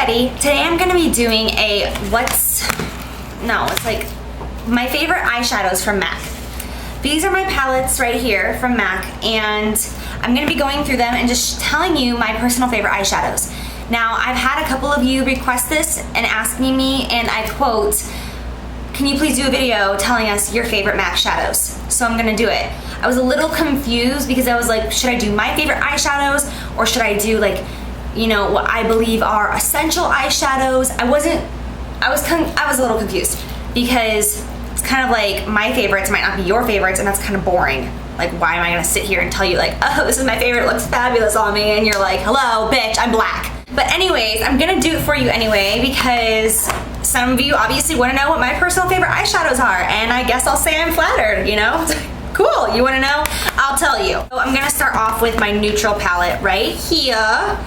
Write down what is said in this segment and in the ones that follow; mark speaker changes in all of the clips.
Speaker 1: everybody. Today I'm gonna be doing it's like my favorite eyeshadows from MAC. These are my palettes right here from MAC, and I'm gonna be going through them and just telling you my personal favorite eyeshadows. Now, I've had a couple of you request this and asking me, and I quote, can you please do a video telling us your favorite MAC shadows? So I'm gonna do it. I was a little confused because I was like, should I do my favorite eyeshadows or should I do like, you know, what I believe are essential eyeshadows? I was a little confused because it's kind of like my favorites might not be your favorites, and that's kind of boring. Like, why am I gonna sit here and tell you like, oh, this is my favorite, it looks fabulous on me, and you're like, hello, bitch, I'm black. But anyways, I'm gonna do it for you anyway because some of you obviously wanna know what my personal favorite eyeshadows are, and I guess I'll say I'm flattered, you know? Cool, you wanna know? I'll tell you. So I'm gonna start off with my neutral palette right here.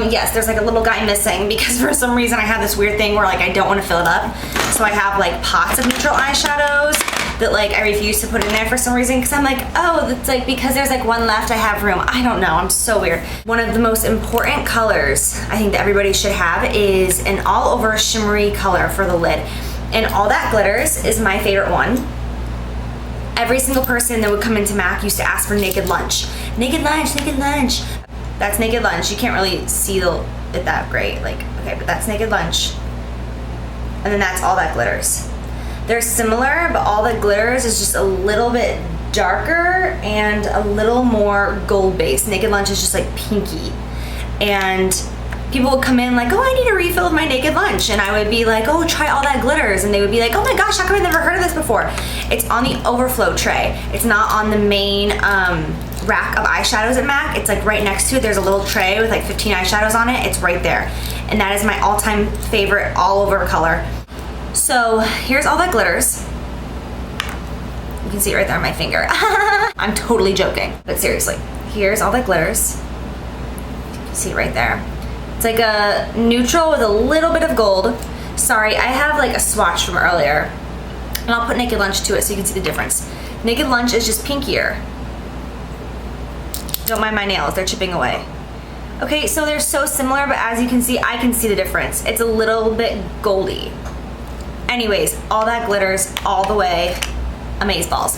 Speaker 1: Yes, there's like a little guy missing because for some reason I have this weird thing where like I don't want to fill it up. So I have like pots of neutral eyeshadows that like I refuse to put in there for some reason because I'm like, oh, that's like because there's like one left, I have room. I don't know, I'm so weird. One of the most important colors I think that everybody should have is an all over shimmery color for the lid. And All That Glitters is my favorite one. Every single person that would come into MAC used to ask for Naked Lunch. Naked Lunch, Naked Lunch. That's Naked Lunch. You can't really see it that great. Like, okay, but that's Naked Lunch. And then that's All That Glitters. They're similar, but All That Glitters is just a little bit darker and a little more gold based. Naked Lunch is just like pinky. And people would come in like, oh, I need a refill of my Naked Lunch. And I would be like, oh, try All That Glitters. And they would be like, oh my gosh, how come I've never heard of this before? It's on the overflow tray. It's not on the main rack of eyeshadows at MAC. It's like right next to it. There's a little tray with like 15 eyeshadows on it. It's right there. And that is my all-time favorite all over color. So here's All That Glitters. You can see it right there on my finger. I'm totally joking, but seriously, here's All That Glitters. You can see it right there. It's like a neutral with a little bit of gold. Sorry, I have like a swatch from earlier, and I'll put Naked Lunch to it so you can see the difference. Naked Lunch is just pinkier. Don't mind my nails, they're chipping away. Okay, so they're so similar, but as you can see, I can see the difference. It's a little bit goldy. Anyways, All That Glitters all the way. Amazeballs.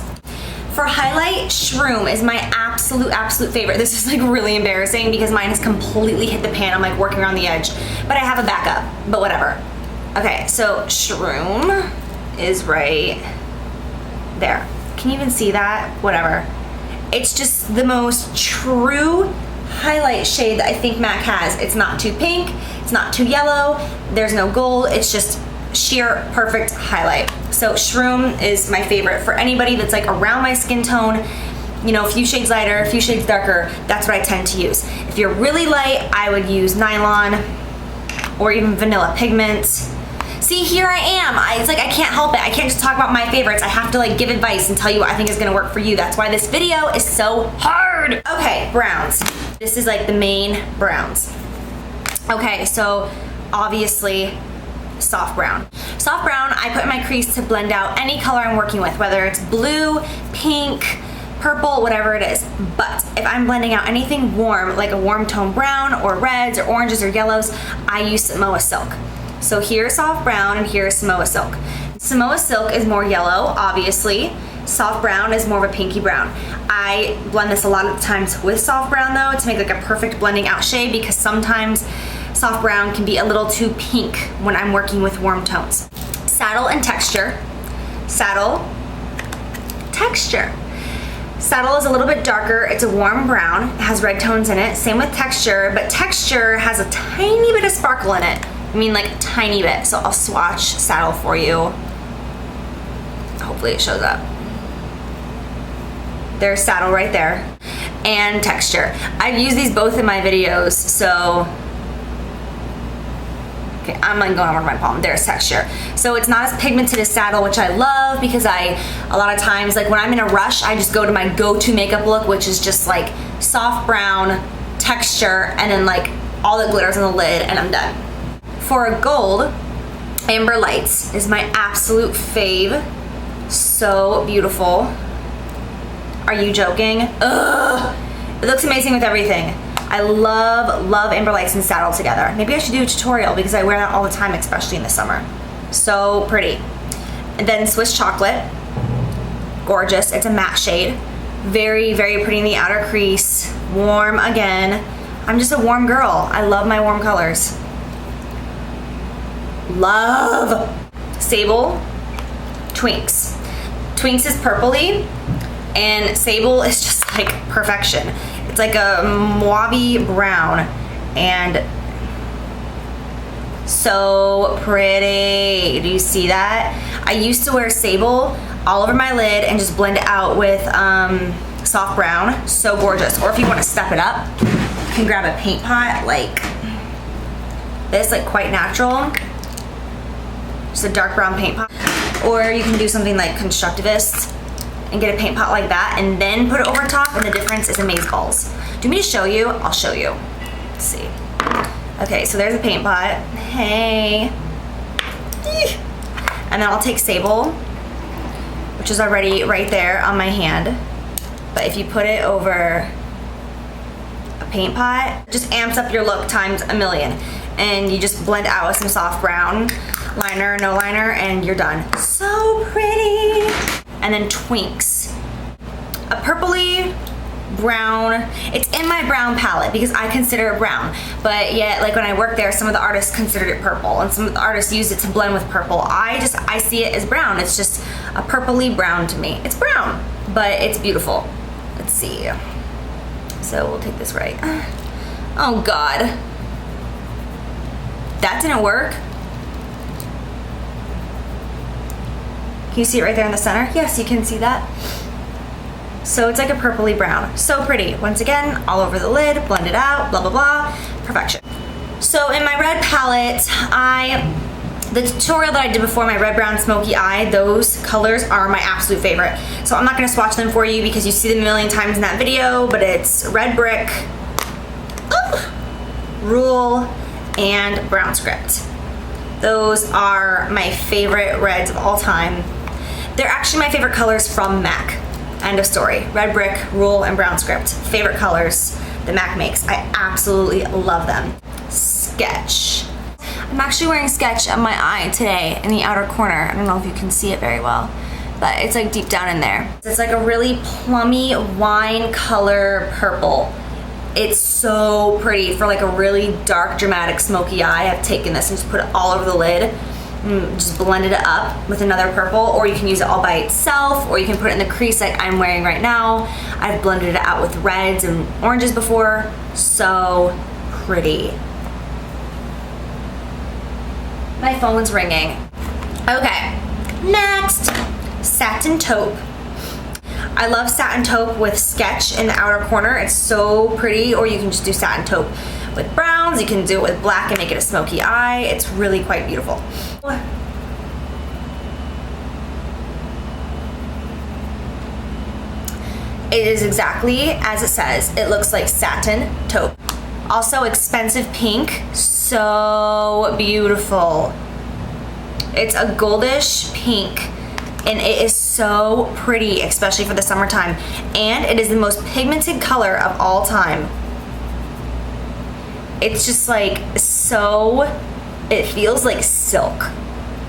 Speaker 1: For highlight, Shroom is my absolute favorite. This is like really embarrassing because mine has completely hit the pan. I'm like working around the edge, but I have a backup, but whatever. Okay, so Shroom is right there. Can you even see that? Whatever. It's just the most true highlight shade that I think MAC has. It's not too pink, it's not too yellow, there's no gold, it's just sheer perfect highlight. So Shroom is my favorite for anybody that's like around my skin tone, you know, a few shades lighter, a few shades darker. That's what I tend to use. If you're really light, I would use Nylon or even Vanilla Pigment. See, here I am. It's like I can't help it. I can't just talk about my favorites. I have to like give advice and tell you what I think is gonna work for you. That's why this video is so hard. Okay, browns. This is like the main browns. Okay, so obviously soft brown. Soft brown I put in my crease to blend out any color I'm working with, whether it's blue, pink, purple, whatever it is. But if I'm blending out anything warm, like a warm tone brown or reds or oranges or yellows, I use Samoa Silk. So here's soft brown and here's Samoa Silk. Samoa Silk is more yellow, obviously. Soft brown is more of a pinky brown. I blend this a lot of the times with soft brown though to make like a perfect blending out shade because sometimes soft brown can be a little too pink when I'm working with warm tones. Saddle and Texture. Saddle, Texture. Saddle is a little bit darker. It's a warm brown. It has red tones in it. Same with Texture, but Texture has a tiny bit of sparkle in it. I mean like a tiny bit. So I'll swatch Saddle for you. Hopefully it shows up. There's Saddle right there. And Texture. I've used these both in my videos, so okay, I'm like going over my palm. There's Texture. So it's not as pigmented as Saddle, which I love because a lot of times, like when I'm in a rush, I just go to my go-to makeup look, which is just like soft brown, Texture, and then like All That Glitters on the lid, and I'm done. For a gold, Amber Lights is my absolute fave. So beautiful. Are you joking? Ugh. It looks amazing with everything. I love amber lights and saddle together. Maybe I should do a tutorial because I wear that all the time, especially in the summer. So pretty. And then Swiss chocolate, gorgeous. It's a matte shade. Very pretty in the outer crease. Warm again. I'm just a warm girl. I love my warm colors. Love. Sable, Twinks. Twinks is purpley, and Sable is just like perfection. It's like a mauve brown, and so pretty. Do you see that? I used to wear Sable all over my lid and just blend it out with soft brown. So gorgeous. Or if you want to step it up, you can grab a paint pot like this, like quite natural. Just a dark brown paint pot. Or you can do something like Constructivist and get a paint pot like that and then put it over top, and the difference is amazeballs. Do you want me to show you? I'll show you. Let's see. Okay, so there's a paint pot. Hey. And then I'll take Sable, which is already right there on my hand. But if you put it over a paint pot, it just amps up your look times a million. And you just blend it out with some soft brown, liner, no liner, and you're done. So pretty. And then Twinks. A purpley brown. It's in my brown palette because I consider it brown. But yet, like when I worked there, some of the artists considered it purple, and some of the artists used it to blend with purple. I see it as brown. It's just a purpley brown to me. It's brown, but it's beautiful. Let's see. So we'll take this right. Oh God. That didn't work. Can you see it right there in the center? Yes, you can see that. So it's like a purpley brown. So pretty. Once again, all over the lid, blend it out, blah, blah, blah. Perfection. So in my red palette, the tutorial that I did before, my red, brown, smoky eye, those colors are my absolute favorite. So I'm not gonna swatch them for you because you see them a million times in that video, but it's red brick, rule, and brown script. Those are my favorite reds of all time. They're actually my favorite colors from MAC. End of story. Red brick, rule, and brown script. Favorite colors that MAC makes. I absolutely love them. Sketch. I'm actually wearing Sketch on my eye today in the outer corner. I don't know if you can see it very well, but it's like deep down in there. It's like a really plummy wine color purple. It's so pretty for like a really dark, dramatic, smoky eye. I've taken this and just put it all over the lid. Just blended it up with another purple, or you can use it all by itself, or you can put it in the crease like I'm wearing right now. I've blended it out with reds and oranges before. So pretty. My phone's ringing. Okay, next, Satin Taupe. I love Satin Taupe with Sketch in the outer corner. It's so pretty. Or you can just do Satin Taupe with browns. You can do it with black and make it a smoky eye. It's really quite beautiful. It is exactly as it says. It looks like Satin Taupe. Also expensive pink. So beautiful. It's a goldish pink, and it is so pretty, especially for the summertime. And it is the most pigmented color of all time. It's just like so, it feels like silk.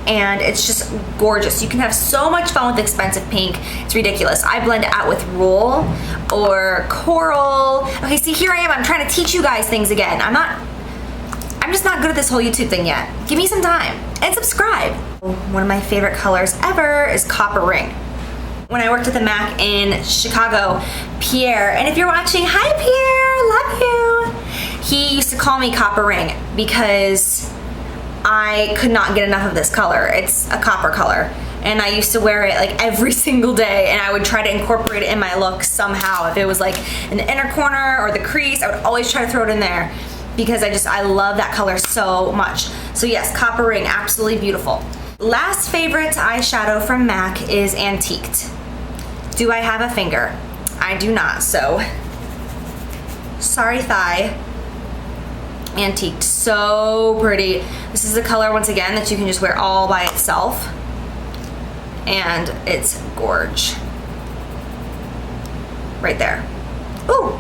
Speaker 1: And it's just gorgeous. You can have so much fun with expensive pink. It's ridiculous. I blend it out with Rule or Coral. Okay, see, here I am. I'm trying to teach you guys things again. I'm just not good at this whole YouTube thing yet. Give me some time and subscribe. One of my favorite colors ever is Copper Ring. When I worked at the MAC in Chicago, Pierre, and if you're watching, hi Pierre, love you. He used to call me Copper Ring because I could not get enough of this color. It's a copper color, and I used to wear it like every single day, and I would try to incorporate it in my look somehow. If it was like in the inner corner or the crease, I would always try to throw it in there because I love that color so much. So yes, Copper Ring, absolutely beautiful. Last favorite eyeshadow from MAC is Antiqued. Do I have a finger? I do not, so sorry thigh. Antiqued, so pretty. This is a color, once again, that you can just wear all by itself, and it's gorge. Right there. Ooh.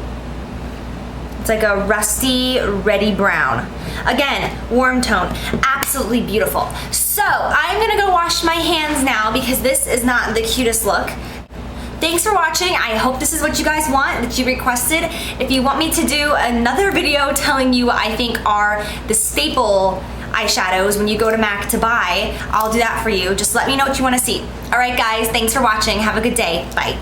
Speaker 1: It's like a rusty, reddy brown. Again, warm tone, absolutely beautiful. So I'm gonna go wash my hands now because this is not the cutest look. Thanks for watching. I hope this is what you guys want, that you requested. If you want me to do another video telling you what I think are the staple eyeshadows when you go to MAC to buy, I'll do that for you. Just let me know what you want to see. All right, guys, thanks for watching. Have a good day. Bye.